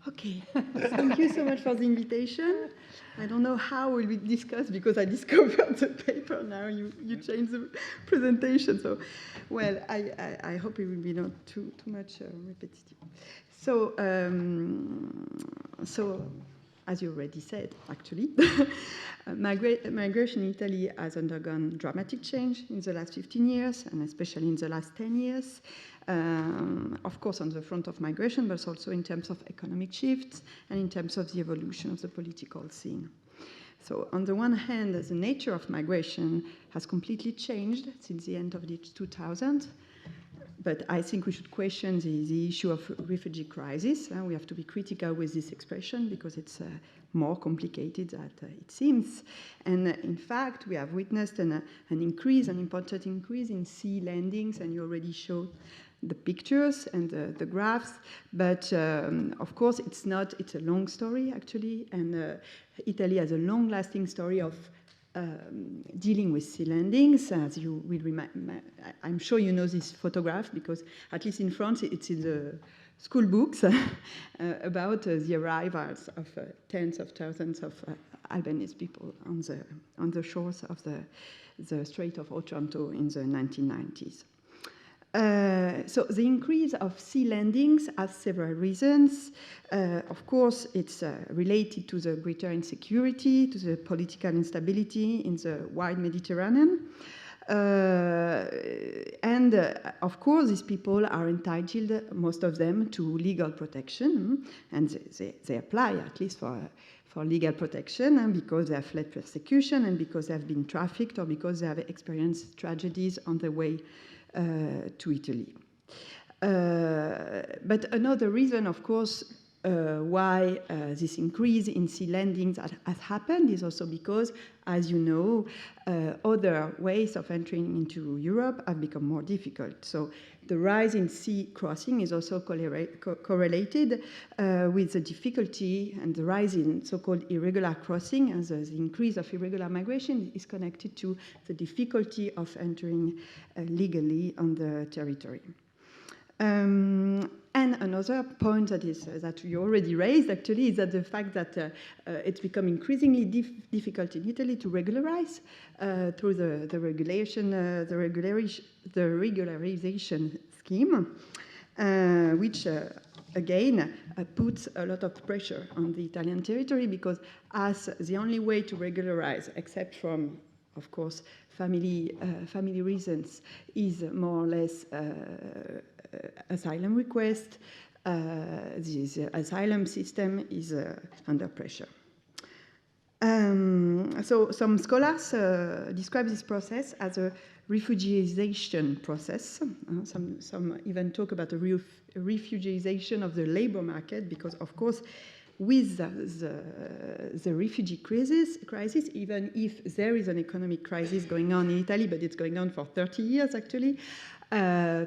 Okay, thank you so much for the invitation. I don't know how we'll be discussed because I discovered the paper now. You changed the presentation, so well, I hope it will be not too much repetitive. So, as you already said, actually, migration in Italy has undergone dramatic change in the last 15 years, and especially in the last 10 years. Of course, on the front of migration, but also in terms of economic shifts and in terms of the evolution of the political scene. So, on the one hand, the nature of migration has completely changed since the end of the 2000s. But I think we should question the issue of refugee crisis. We have to be critical with this expression because it's more complicated than it seems. And in fact, we have witnessed an important increase in sea landings, and you already showed the pictures and the graphs. But of course, it's a long story, actually. And Italy has a long-lasting story of dealing with sea landings. As you will I'm sure you know this photograph because at least in France it's in the school books about the arrivals of tens of thousands of Albanese people on the shores of the Strait of Otranto in the 1990s. So the increase of sea landings has several reasons. Of course, it's related to the greater insecurity, to the political instability in the wide Mediterranean. And of course, these people are entitled, most of them, to legal protection, and they apply at least for legal protection because they have fled persecution and because they have been trafficked or because they have experienced tragedies on the way to Italy. But another reason, of course, why this increase in sea landings has happened is also because, as you know, other ways of entering into Europe have become more difficult. So the rise in sea crossing is also correlated with the difficulty, and the rise in so-called irregular crossing, as the increase of irregular migration is connected to the difficulty of entering legally on the territory. And another point that you already raised, actually, is that the fact that it's become increasingly difficult in Italy to regularize through the regularization scheme, which again puts a lot of pressure on the Italian territory because, as the only way to regularize, except from, of course, family reasons, is more or less asylum request. The asylum system is under pressure. So some scholars describe this process as a refugeization process. Some even talk about a refugeization of the labor market because, of course, with the refugee crisis, even if there is an economic crisis going on in Italy, but it's going on for 30 years, actually,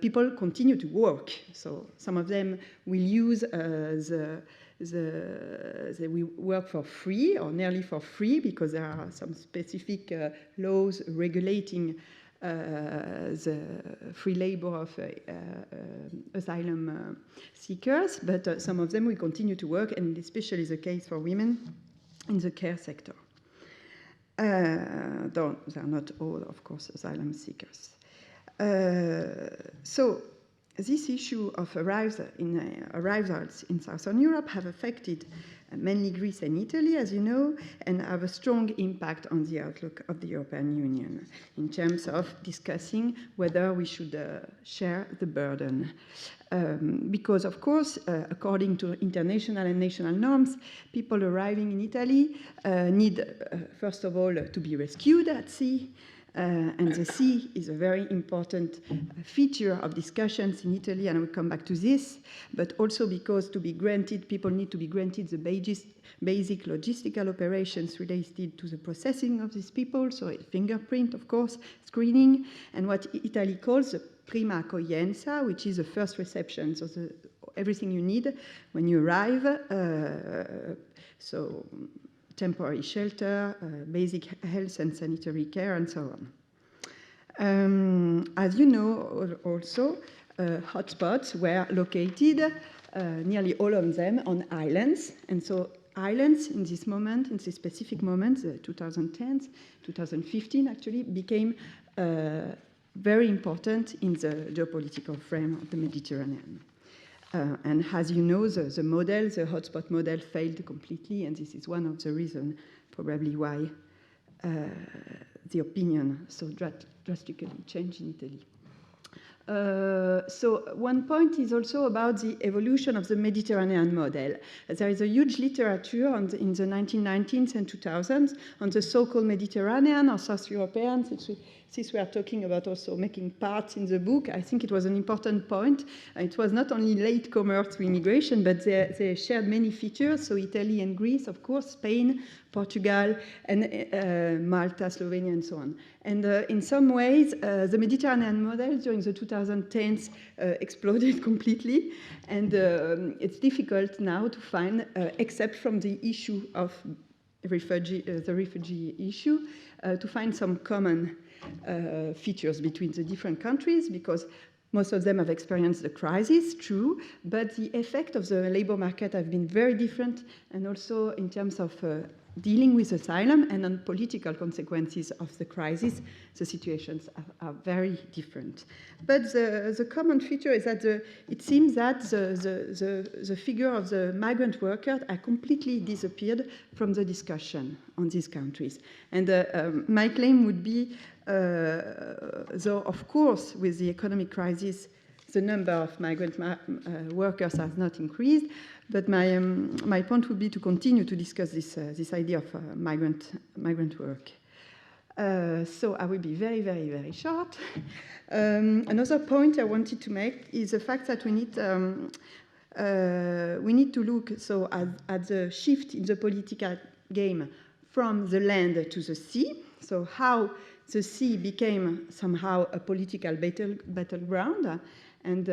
people continue to work. So some of them will use they will work for free or nearly for free because there are some specific laws regulating the free labor of asylum seekers, but some of them will continue to work, and especially the case for women in the care sector. Though they are not all, of course, asylum seekers. So this issue of arrivals in Southern Europe have affected mainly Greece and Italy, as you know, and have a strong impact on the outlook of the European Union in terms of discussing whether we should share the burden. Because, of course, according to international and national norms, people arriving in Italy need, first of all, to be rescued at sea. And the sea is a very important feature of discussions in Italy, and I will come back to this, but also because people need to be granted the basic logistical operations related to the processing of these people, so fingerprint, of course, screening, and what Italy calls the prima accoglienza, which is the first reception, so everything you need when you arrive, so temporary shelter, basic health and sanitary care, and so on. As you know, also, hotspots were located nearly all of them on islands. And so islands in this moment, in this specific moment, the 2010s, 2015 actually, became very important in the geopolitical frame of the Mediterranean. And as you know, the model, the hotspot model, failed completely, and this is one of the reasons probably why the opinion so drastically changed in Italy. So one point is also about the evolution of the Mediterranean model. There is a huge literature in the 1990s and 2000s on the so-called Mediterranean or South European. Since we are talking about also making parts in the book, I think it was an important point. It was not only latecomers to immigration, but they shared many features. So Italy and Greece, of course, Spain, Portugal, and Malta, Slovenia, and so on. And in some ways, the Mediterranean model during the 2010s exploded completely. And it's difficult now to find, except from the issue of the refugee issue, to find some common features between the different countries, because most of them have experienced the crisis, true, but the effect of the labor market have been very different, and also in terms of dealing with asylum and on political consequences of the crisis, the situations are very different. But the common feature is that it seems that the figure of the migrant worker has completely disappeared from the discussion on these countries. And my claim would be, though of course with the economic crisis, the number of migrant workers has not increased, but my point would be to continue to discuss this idea of migrant work. So I will be very, very, very short. Another point I wanted to make is the fact that we need to look at the shift in the political game from the land to the sea. So how the sea became somehow a political battleground. And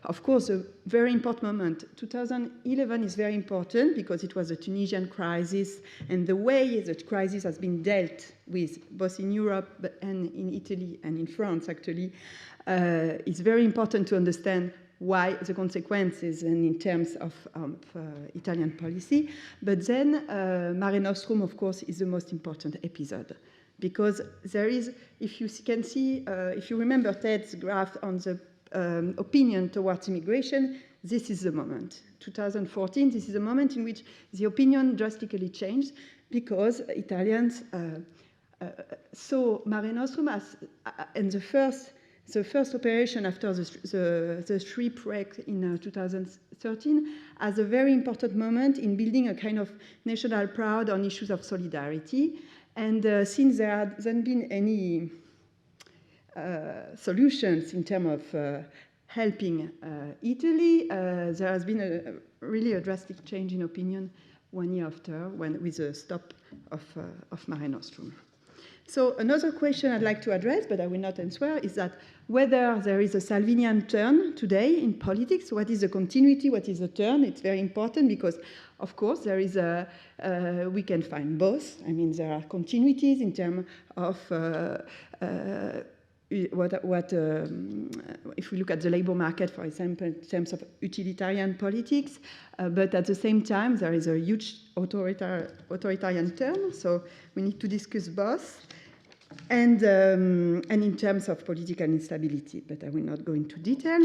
of course, a very important moment. 2011 is very important because it was the Tunisian crisis, and the way the crisis has been dealt with, both in Europe and in Italy and in France, actually, is very important to understand why the consequences and in terms of Italian policy. But then Mare Nostrum, of course, is the most important episode. Because there is, if you can see, if you remember Ted's graph on the opinion towards immigration, this is the moment. 2014, this is the moment in which the opinion drastically changed because Italians saw Mare Nostrum as, and the first operation after the shipwreck in 2013 as a very important moment in building a kind of national pride on issues of solidarity. And since there hasn't been any solutions in terms of helping Italy, there has been really a drastic change in opinion 1 year after, with the stop of Mare Nostrum. So another question I'd like to address, but I will not answer, is that whether there is a Salvinian turn today in politics. What is the continuity? What is the turn? It's very important because, of course, there is we can find both. I mean, there are continuities in terms of if we look at the labor market, for example, in terms of utilitarian politics, but at the same time, there is a huge authoritarian turn, so we need to discuss both, and in terms of political instability, but I will not go into detail.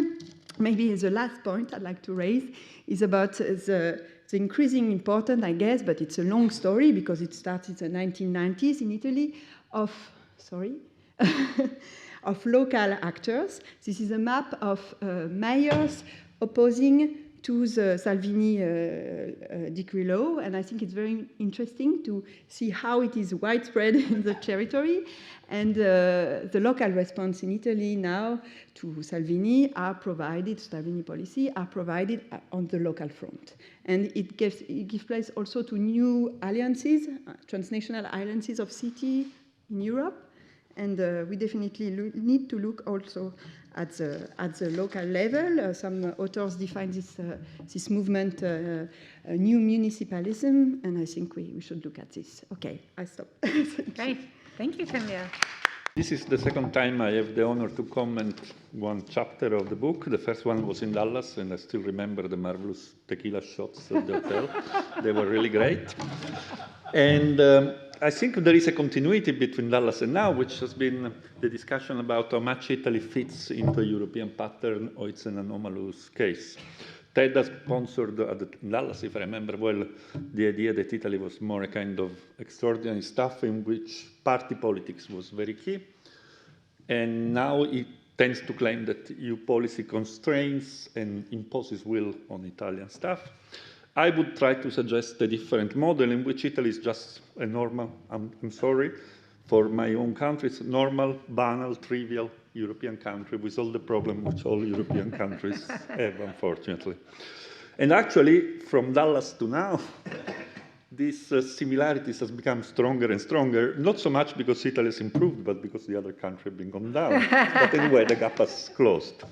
Maybe the last point I'd like to raise is about the increasing importance, I guess, but it's a long story because it started in the 1990s in Italy, of local actors. This is a map of mayors opposing to the Salvini decree law, and I think it's very interesting to see how it is widespread in the territory, and the local response in Italy now to Salvini policy are provided on the local front. And it gives place also to new alliances, transnational alliances of cities in Europe, and we definitely need to look also at the local level. Some authors define this movement new municipalism, and I think we should look at this. Okay, I stop. Great. Thank you, Camille. This is the second time I have the honor to comment one chapter of the book. The first one was in Dallas, and I still remember the marvelous tequila shots at the hotel. They were really great. And I think there is a continuity between Dallas and now, which has been the discussion about how much Italy fits into a European pattern or it's an anomalous case. Ted has sponsored in Dallas, if I remember well, the idea that Italy was more a kind of extraordinary stuff in which party politics was very key. And now it tends to claim that EU policy constrains and imposes will on Italian stuff. I would try to suggest a different model in which Italy is just a normal, I'm sorry, for my own country, it's a normal, banal, trivial European country with all the problems which all European countries have, unfortunately. And actually, from Dallas to now, these similarities has become stronger and stronger, not so much because Italy has improved, but because the other countries have been gone down. But anyway, the gap has closed.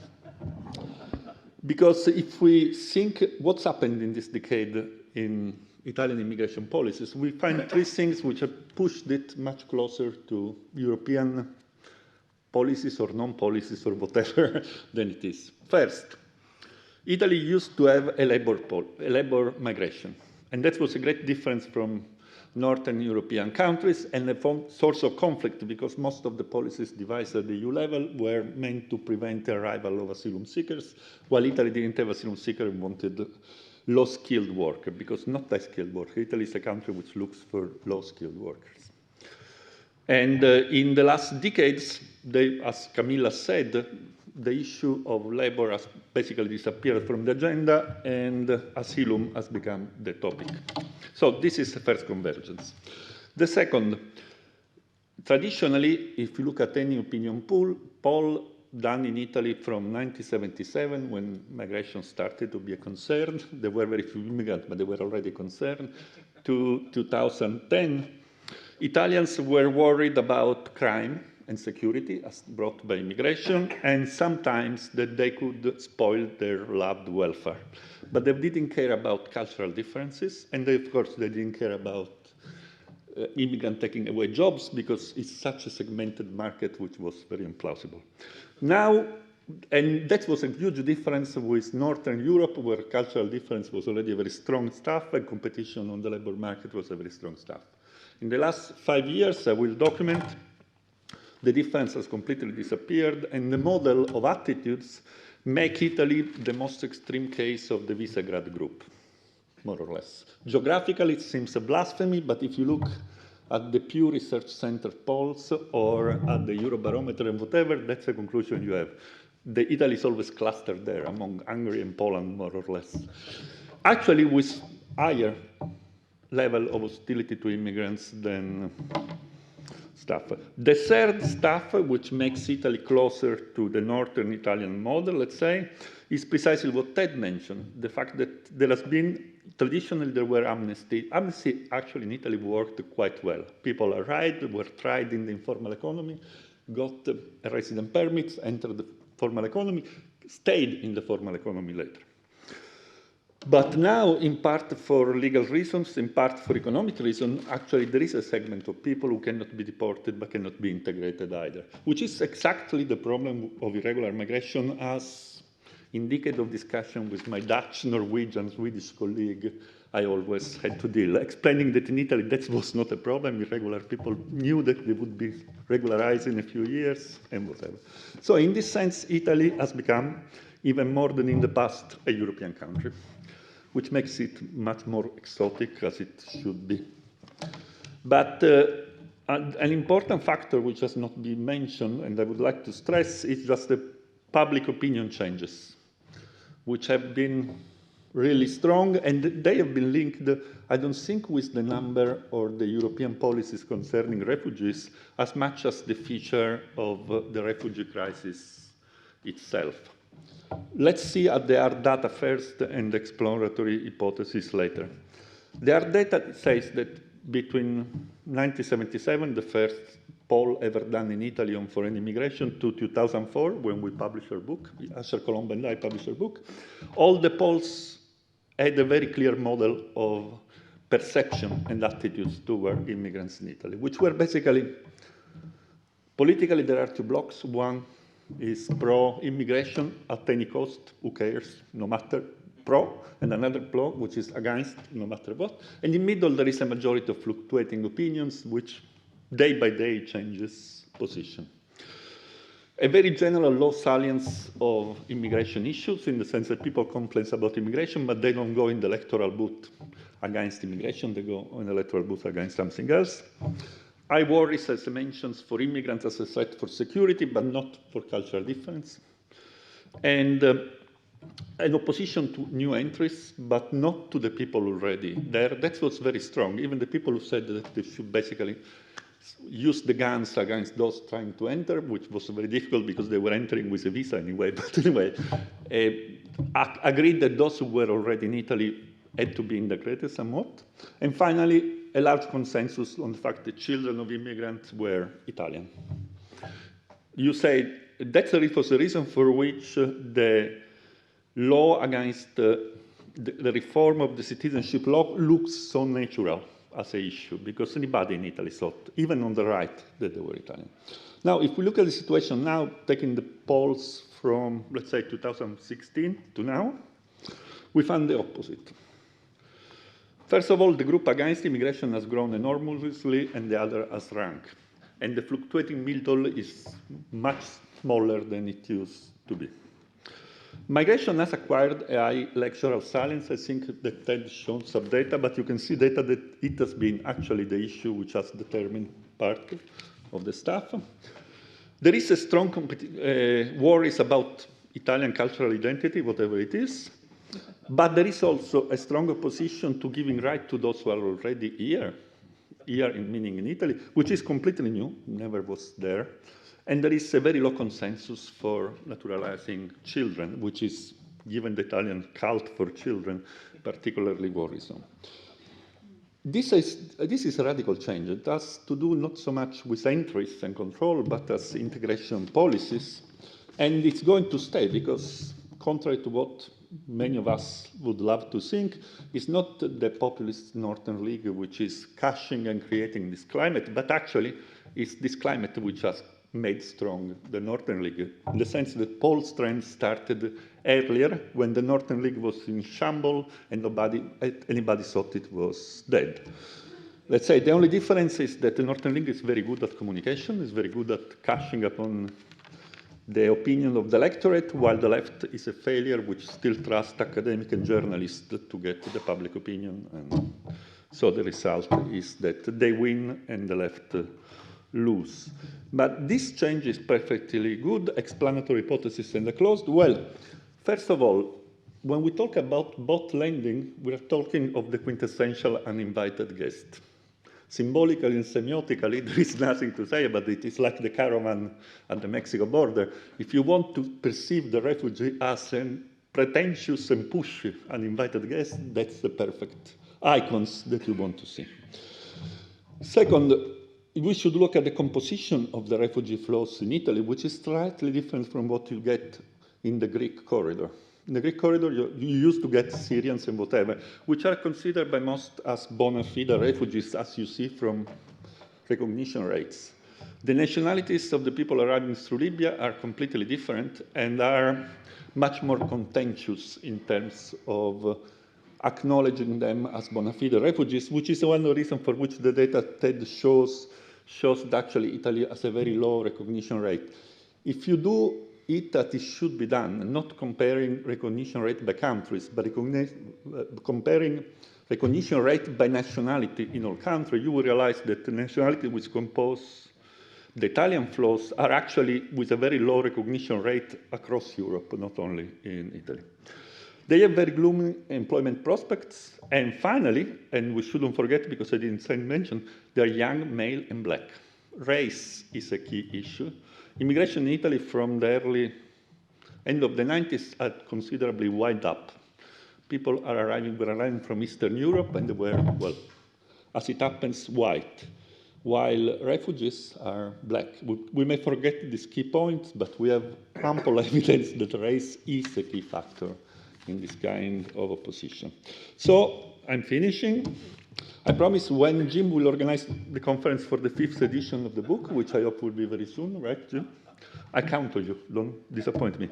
Because if we think what's happened in this decade in Italian immigration policies, we find three things which have pushed it much closer to European policies or non-policies or whatever than it is. First, Italy used to have a labor migration. And that was a great difference from Northern European countries and a source of conflict because most of the policies devised at the EU level were meant to prevent the arrival of asylum seekers, while Italy didn't have asylum seekers and wanted low-skilled worker, because not high-skilled worker. Italy is a country which looks for low-skilled workers. And in the last decades, as Camille said, the issue of labor has basically disappeared from the agenda and asylum has become the topic. So this is the first convergence. The second, traditionally, if you look at any opinion poll done in Italy from 1977, when migration started to be a concern, there were very few immigrants, but they were already a concern, to 2010, Italians were worried about crime and security as brought by immigration, and sometimes that they could spoil their loved welfare. But they didn't care about cultural differences, and of course they didn't care about immigrants taking away jobs because it's such a segmented market which was very implausible. Now, and that was a huge difference with Northern Europe, where cultural difference was already a very strong stuff, and competition on the labor market was a very strong stuff. In the last 5 years, I will document the difference has completely disappeared, and the model of attitudes make Italy the most extreme case of the Visegrad group, more or less. Geographically, it seems a blasphemy, but if you look at the Pew Research Center polls or at the Eurobarometer and whatever, that's the conclusion you have. Italy is always clustered there among Hungary and Poland, more or less. Actually, with higher level of hostility to immigrants than stuff. The third stuff, which makes Italy closer to the Northern Italian model, let's say, is precisely what Ted mentioned, the fact that there has been, traditionally there were amnesty. Amnesty actually in Italy worked quite well. People arrived, were tried in the informal economy, got resident permits, entered the formal economy, stayed in the formal economy later. But now, in part for legal reasons, in part for economic reasons, actually there is a segment of people who cannot be deported but cannot be integrated either, which is exactly the problem of irregular migration as in decades of discussion with my Dutch, Norwegian, Swedish colleague, I always had to deal, explaining that in Italy that was not a problem. Irregular people knew that they would be regularized in a few years and whatever. So in this sense, Italy has become, even more than in the past, a European country, which makes it much more exotic as it should be. But an important factor which has not been mentioned, and I would like to stress, is just the public opinion changes, which have been really strong, and they have been linked, I don't think, with the number or the European policies concerning refugees as much as the feature of the refugee crisis itself. Let's see at the hard data first and exploratory hypothesis later. The hard data says that between 1977, the first poll ever done in Italy on foreign immigration, to 2004, when we published our book, Asher Colombo and I published our book, all the polls had a very clear model of perception and attitudes toward immigrants in Italy, which were basically Politically, there are two blocks. One is pro-immigration at any cost, who cares, no matter pro, and another bloc which is against, no matter what. And in the middle, there is a majority of fluctuating opinions, which day by day changes position. A very general low salience of immigration issues, in the sense that people complain about immigration, but they don't go in the electoral booth against immigration, they go in the electoral booth against something else. High worries, as I mentioned, for immigrants as a threat for security, but not for cultural difference. And an opposition to new entries, but not to the people already there. That was very strong. Even the people who said that they should basically use the guns against those trying to enter, which was very difficult because they were entering with a visa anyway. But anyway, agreed that those who were already in Italy had to be integrated somewhat. And finally, a large consensus on the fact that children of immigrants were Italian. You say that was the reason for which the law against the reform of the citizenship law looks so natural as an issue, because anybody in Italy thought, even on the right, that they were Italian. Now, if we look at the situation now, taking the polls from, let's say, 2016 to now, we found the opposite. First of all, the group against immigration has grown enormously, and the other has shrunk. And the fluctuating middle is much smaller than it used to be. Migration has acquired a high electoral silence. I think that Ted shown some data, but you can see data that it has been actually the issue which has determined part of the stuff. There is a strong worries about Italian cultural identity, whatever it is, but there is also a strong opposition to giving right to those who are already here meaning in Italy, which is completely new, never was there. And there is a very low consensus for naturalizing children, which is, given the Italian cult for children, particularly worrisome. This is a radical change. It has to do not so much with entries and control, but as integration policies. And it's going to stay, because contrary to what many of us would love to think, it's not the populist Northern League which is cashing and creating this climate, but actually it's this climate which has made strong the Northern League, in the sense that Paul's trend started earlier when the Northern League was in shambles and anybody thought it was dead. Let's say the only difference is that the Northern League is very good at communication, is very good at cashing upon the opinion of the electorate, while the left is a failure which still trusts academic and journalists to get the public opinion. And so the result is that they win and the left lose. But this change is perfectly good. Explanatory hypothesis and the closed. Well, first of all, when we talk about bot lending, we are talking of the quintessential uninvited guest. Symbolically and semiotically, there is nothing to say about it. It's like the caravan at the Mexico border. If you want to perceive the refugee as a pretentious and pushy uninvited guest, that's the perfect icons that you want to see. Second, we should look at the composition of the refugee flows in Italy, which is slightly different from what you get in the Greek corridor. In the Greek corridor, you used to get Syrians and whatever, which are considered by most as bona fide refugees, as you see from recognition rates. The nationalities of the people arriving through Libya are completely different and are much more contentious in terms of acknowledging them as bona fide refugees, which is one reason for which the data TED shows that actually Italy has a very low recognition rate. If you do it that it should be done, not comparing recognition rate by countries, but comparing recognition rate by nationality in all countries, you will realize that the nationality which compose the Italian flows are actually with a very low recognition rate across Europe, not only in Italy. They have very gloomy employment prospects, and finally, and we shouldn't forget because I didn't mention, they are young, male, and black. Race is a key issue. Immigration in Italy from the early end of the 90s had considerably widened up. People were arriving from Eastern Europe, and they were, well, as it happens, white, while refugees are black. We may forget these key points, but we have ample evidence that race is a key factor in this kind of opposition. So I'm finishing. I promise when Jim will organize the conference for the 5th edition of the book, which I hope will be very soon, right, Jim? I count on you, don't disappoint me.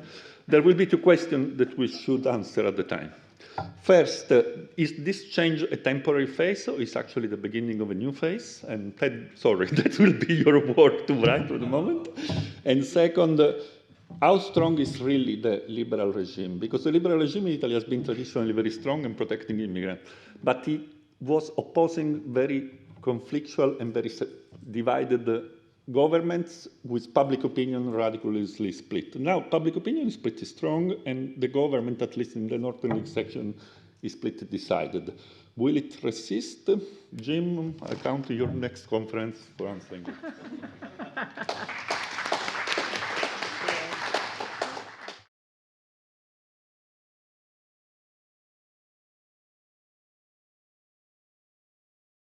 There will be 2 questions that we should answer at the time. First, is this change a temporary phase, or is actually the beginning of a new phase? And Ted, sorry, that will be your work to write for the moment. And second, how strong is really the liberal regime? Because the liberal regime in Italy has been traditionally very strong in protecting immigrants, but it was opposing very conflictual and very divided governments with public opinion radically split. Now, public opinion is pretty strong, and the government, at least in the northern section, is pretty decided. Will it resist? Jim, I count to your next conference for answering it.